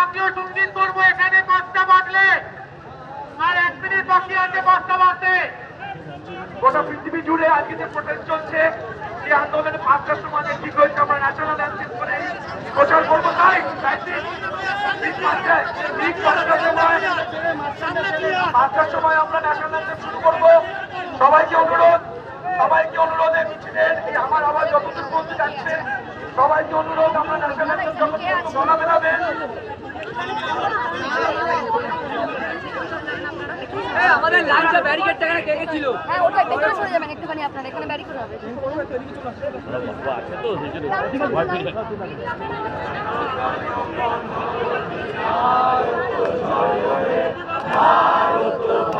জাতীয় সঙ্গীত করবো এখানে 5টা বাজলে, আর 1 মিনিট বাকি আছে 5টা বাজতে। গোটা পৃথিবী জুড়ে আজকে যে প্রোটেস্ট চলছে, যে আন্দোলনে 5টার সময় ঠিক হয়েছে আমরা ন্যাশনাল অ্যান্থেম করে প্রচার করবো। তাই ঠিক 5টার সময় আমরা ন্যাশনাল অ্যান্থেম শুরু করবো। সবাইকে অনুরোধ এই মিছিলের এই আমার আওয়াজ যতদূর পৌঁছে যাচ্ছে, সবাইকে অনুরোধ আমরা ন্যাশনাল অ্যান্থেম যখন গলা বেরাবেন। আমাদের লাইনটা ব্যারিকেডটা এখানে কে ছিল? হ্যাঁ, ওটা ভেতরে সরে যাবেন একটুখানি, আপনারা এখানে ব্যারিকেড হবে। ভারত